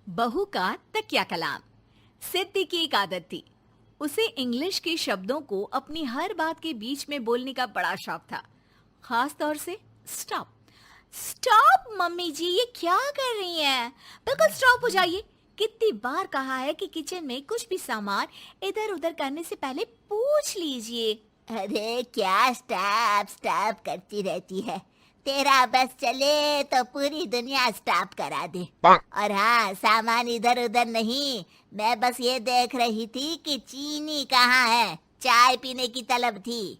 बहू का तकिया कलाम। सिद्धि की एक आदत थी। उसे इंग्लिश के शब्दों को अपनी हर बात के बीच में बोलने का बड़ा शौक था, खास तौर से स्टॉप। स्टॉप मम्मी जी, ये क्या कर रही हैं? बिल्कुल स्टॉप हो जाइए। कितनी बार कहा है कि किचन में कुछ भी सामान इधर उधर करने से पहले पूछ लीजिए। अरे क्या स्टॉप स्टॉप करती रहती है। तेरा बस चले तो पूरी दुनिया स्टॉप करा दे। और हाँ, सामान इधर उधर नहीं, मैं बस ये देख रही थी कि चीनी कहाँ है। चाय पीने की तलब थी।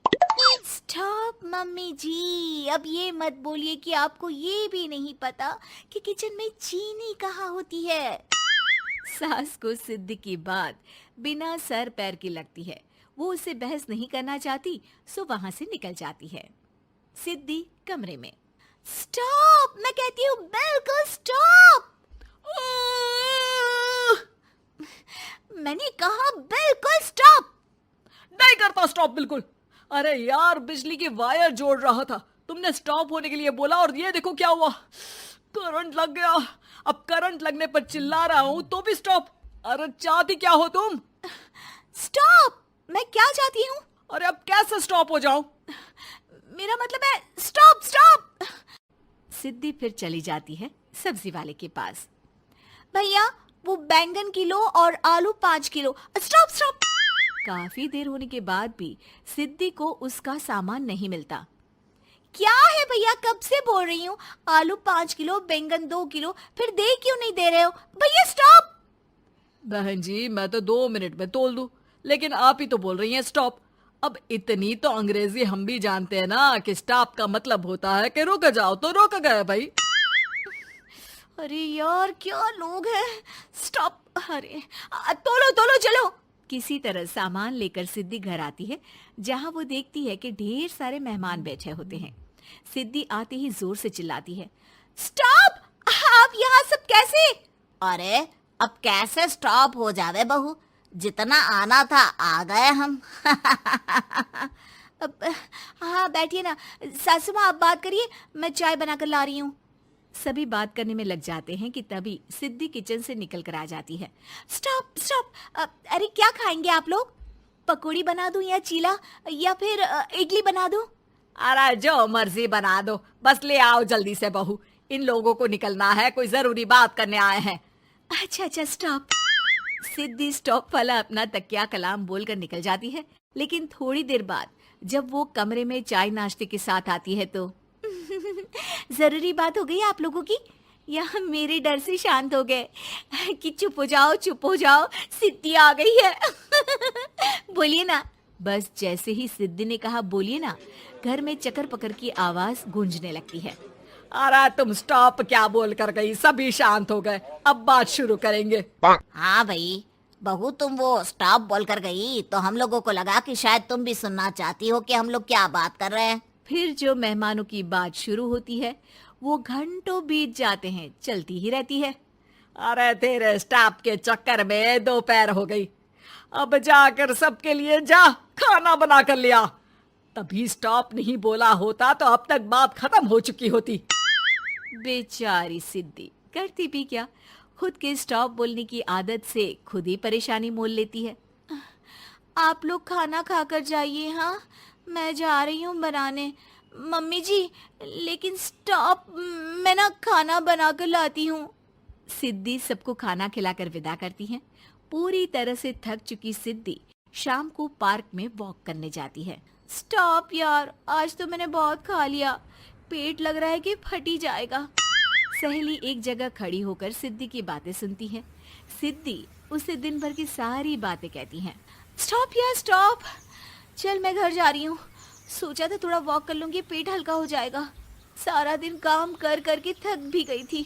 स्टॉप मम्मी जी, अब ये मत बोलिए कि आपको ये भी नहीं पता कि किचन में चीनी कहाँ होती है। सास को सिद्धि की बात बिना सर पैर की लगती है। वो उससे बहस नहीं करना चाहती, सो वहां से निकल जाती है। सिद्धि कमरे में। स्टॉप, मैं कहती हूँ बिल्कुल स्टॉप। मैंने कहा बिल्कुल स्टॉप। नहीं करता स्टॉप बिल्कुल। अरे यार, बिजली की वायर जोड़ रहा था, तुमने स्टॉप होने के लिए बोला और ये देखो क्या हुआ, करंट लग गया। अब करंट लगने पर चिल्ला रहा हूं तो भी स्टॉप। अरे चाहती क्या हो तुम? स्टॉप, मैं क्या चाहती हूँ? अरे अब कैसे स्टॉप हो जाऊं? मेरा मतलब है स्टॉप स्टॉप। सिद्धि फिर चली जाती है सब्जी वाले के पास। भैया, वो बैंगन किलो और आलू 5 किलो। Stop stop. काफी देर होने के बाद भी सिद्धि को उसका सामान नहीं मिलता। क्या है भैया, कब से बोल रही हूँ आलू 5 किलो, बैंगन 2 किलो, फिर दे क्यों नहीं दे रहे हो? भैया स्टॉप। बहन जी, मैं तो 2 मिनट में तोल दूं, लेकिन आप ही तो बोल रही हैं स्टॉप। अब इतनी तो अंग्रेजी हम भी जानते हैं ना कि स्टॉप का मतलब होता है कि रुक जाओ, तो रुक गए भाई। अरे यार, क्या लोग हैं। स्टॉप। अरे तोलो तोलो चलो। किसी तरह सामान लेकर सिद्धि घर आती है, जहां वो देखती है कि ढेर सारे मेहमान बैठे होते हैं। सिद्धि आते ही जोर से चिल्लाती है, स्टॉप! आप यहाँ सब कैसे? अरे अब कैसे स्टॉप हो जावे बहू, जितना आना था आ गए हम। अब हाँ, बैठिए ना। सासू माँ, आप बात करिए, मैं चाय बनाकर ला रही हूँ। सभी बात करने में लग जाते हैं कि तभी सिद्धि किचन से निकल कर आ जाती है। Stop stop. अरे क्या खाएंगे आप लोग? पकौड़ी बना दूं या चीला, या फिर इडली बना दूं? अरे जो मर्जी बना दो, बस ले आओ जल्दी से बहू, इन लोगों को निकलना है, कोई जरूरी बात करने आए हैं। अच्छा अच्छा, स्टॉप। सिद्धि स्टॉप वाला अपना तकिया कलाम बोलकर निकल जाती है, लेकिन थोड़ी देर बाद जब वो कमरे में चाय नाश्ते के साथ आती है तो जरूरी बात हो गई आप लोगों की, या मेरे डर से शांत हो गए कि चुप हो जाओ चुप हो जाओ, सिद्धि आ गई है। बोलिए ना। बस जैसे ही सिद्धि ने कहा बोलिए ना, घर में चकर पकर की आवाज गूंजने लगती है। अरे तुम स्टॉप क्या बोल कर गई, सभी शांत हो गए, अब बात शुरू करेंगे। हाँ भाई, बहू तुम वो स्टॉप बोल कर गई तो हम लोगों को लगा कि शायद तुम भी सुनना चाहती हो कि हम लोग क्या बात कर रहे हैं। फिर जो मेहमानों की बात शुरू होती है वो घंटों बीत जाते हैं, चलती ही रहती है। अरे तेरे स्टॉप के चक्कर में दोपहर हो गई, अब जाकर सबके लिए जा खाना बना कर लिया। तभी स्टॉप नहीं बोला होता तो अब तक बात खत्म हो चुकी होती। बेचारी सिद्धि करती भी क्या, खुद के स्टॉप बोलने की आदत से खुद ही परेशानी मोल लेती है। आप लोग खाना खाकर जाइए, हाँ मैं जा रही हूँ बनाने। मम्मी जी, लेकिन स्टॉप, मैं ना खाना बना कर लाती हूँ। सिद्धि सबको खाना खिलाकर विदा करती है। पूरी तरह से थक चुकी सिद्धि शाम को पार्क में वॉक करने जाती है। स्टॉप यार, आज तो मैंने बहुत खा लिया, पेट लग रहा है कि फट ही जाएगा। सहेली एक जगह खड़ी होकर सिद्धि की बातें सुनती है। सिद्धि उसे दिन भर की सारी बातें कहती हैं। स्टॉप यार स्टॉप, चल मैं घर जा रही हूँ। सोचा था थोड़ा वॉक कर लूंगी, पेट हल्का हो जाएगा। सारा दिन काम कर करके थक भी गई थी,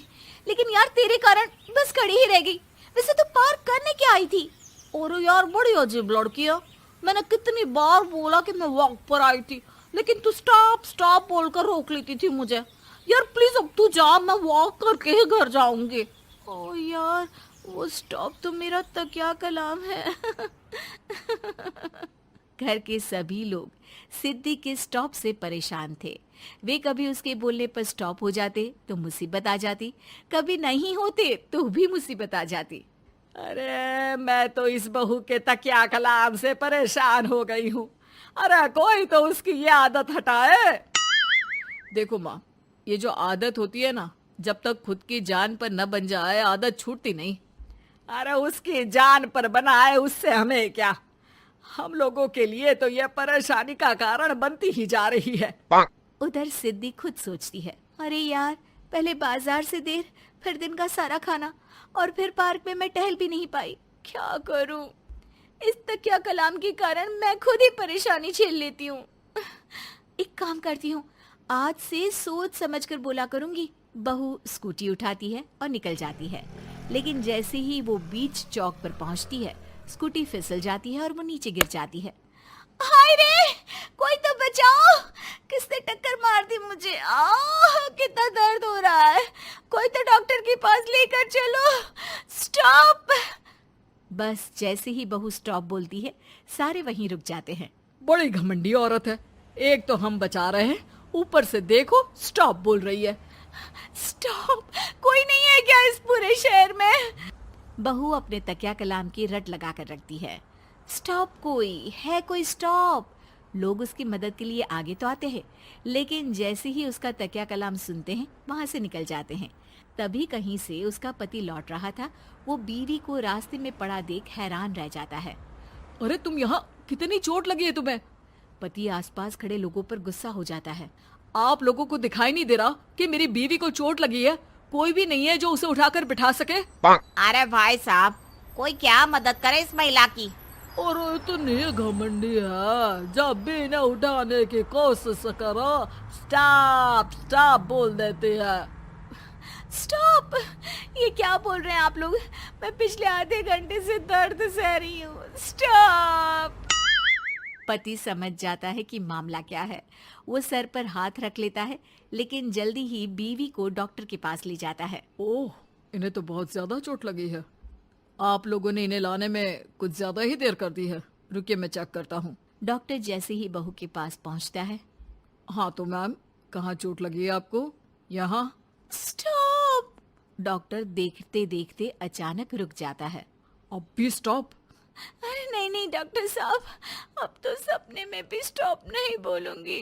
लेकिन यार तेरे कारण बस खड़ी ही रह गई। वैसे तो पार्क करने क्या आई थी? और यार बड़ी अजीब लड़की है, मैंने कितनी बार बोला कि मैं वॉक पर आई थी, लेकिन तू स्टॉप स्टॉप बोलकर रोक लेती थी मुझे। यार प्लीज अब तू जा, मैं वॉक करके ही घर जाऊंगी। ओ यार, वो स्टॉप तो मेरा तकिया कलाम है। घर के सभी लोग सिद्धि के स्टॉप से परेशान थे। वे कभी उसके बोलने पर स्टॉप हो जाते तो मुसीबत आ जाती, कभी नहीं होते तो भी मुसीबत आ जाती। अरे मैं तो इस बहू के तकिया कलाम से परेशान हो गई हूँ। अरे कोई तो उसकी ये आदत हटाए। देखो माँ, ये जो आदत होती है ना, जब तक खुद की जान पर न बन जाए आदत छूटती नहीं। अरे उसकी जान पर बनाए उससे हमें क्या, हम लोगों के लिए तो ये परेशानी का कारण बनती ही जा रही है। उधर सिद्धि खुद सोचती है, अरे यार, पहले बाजार से देर, फिर दिन का सारा खाना, और फिर पार्क में मैं टहल भी नहीं पाई। क्या करूं? इस तकिया कलाम के कारण मैं खुद ही परेशानी झेल लेती हूँ। एक काम करती हूँ, आज से सोच समझकर बोला करूंगी। बहू स्कूटी उठाती है और निकल जाती है, लेकिन जैसे ही वो बीच चौक पर पहुंचती है, स्कूटी फिसल जाती है और वो नीचे गिर जाती है। हाय रे, कोई तो बचाओ, किसने टक्कर मार दी मुझे? कितना दर्द हो रहा है, कोई तो डॉक्टर के पास लेकर चलो। स्टॉप। बस जैसे ही बहू स्टॉप बोलती है, सारे वहीं रुक जाते हैं। बड़ी घमंडी औरत है, एक तो हम बचा रहे हैं, ऊपर से देखो स्टॉप बोल रही है। स्टॉप, कोई नहीं है क्या इस पूरे शहर में? बहू अपने तकिया कलाम की रट लगा कर रखती है। स्टॉप, कोई है? कोई स्टॉप? लोग उसकी मदद के लिए आगे तो आते हैं, लेकिन जैसे ही उसका तकिया कलाम सुनते हैं, वहां से निकल जाते हैं। तभी कहीं से उसका पति लौट रहा था। वो बीवी को रास्ते में पड़ा देख हैरान रह जाता है। अरे तुम यहाँ, कितनी चोट लगी है तुम्हें? पति आसपास खड़े लोगों पर गुस्सा हो जाता है। आप लोगों को दिखाई नहीं दे रहा कि मेरी बीवी को चोट लगी है? कोई भी नहीं है जो उसे उठाकर बिठा सके? अरे भाई साहब, कोई क्या मदद करे इस महिला की? और इतनी घमंडी है, जब भी इन्हें उठाने की कोशिश करो स्टॉप स्टॉप बोल देती है। स्टॉप! ये क्या बोल रहे हैं आप लोग? मैं पिछले आधे घंटे से दर्द सह रही हूँ। स्टॉप! पति समझ जाता है कि मामला क्या है। वो सर पर हाथ रख लेता है, लेकिन जल्दी ही बीवी को डॉक्टर के पास ले जाता है। ओह, इन्हें तो बहुत ज्यादा चोट लगी है। आप लोगों ने इन्हें लाने में कुछ ज्यादा ही देर कर दी है। रुकिए, मैं चेक करता हूँ। डॉक्टर जैसे ही बहू के पास पहुँचता है। हाँ तो मैम, कहाँ चोट लगी है आपको? यहाँ? स्टॉप! डॉक्टर देखते देखते अचानक रुक जाता है। अब भी स्टॉप? अरे नहीं नहीं डॉक्टर साहब, अब तो सपने में भी स्टॉप नहीं बोलूंगी।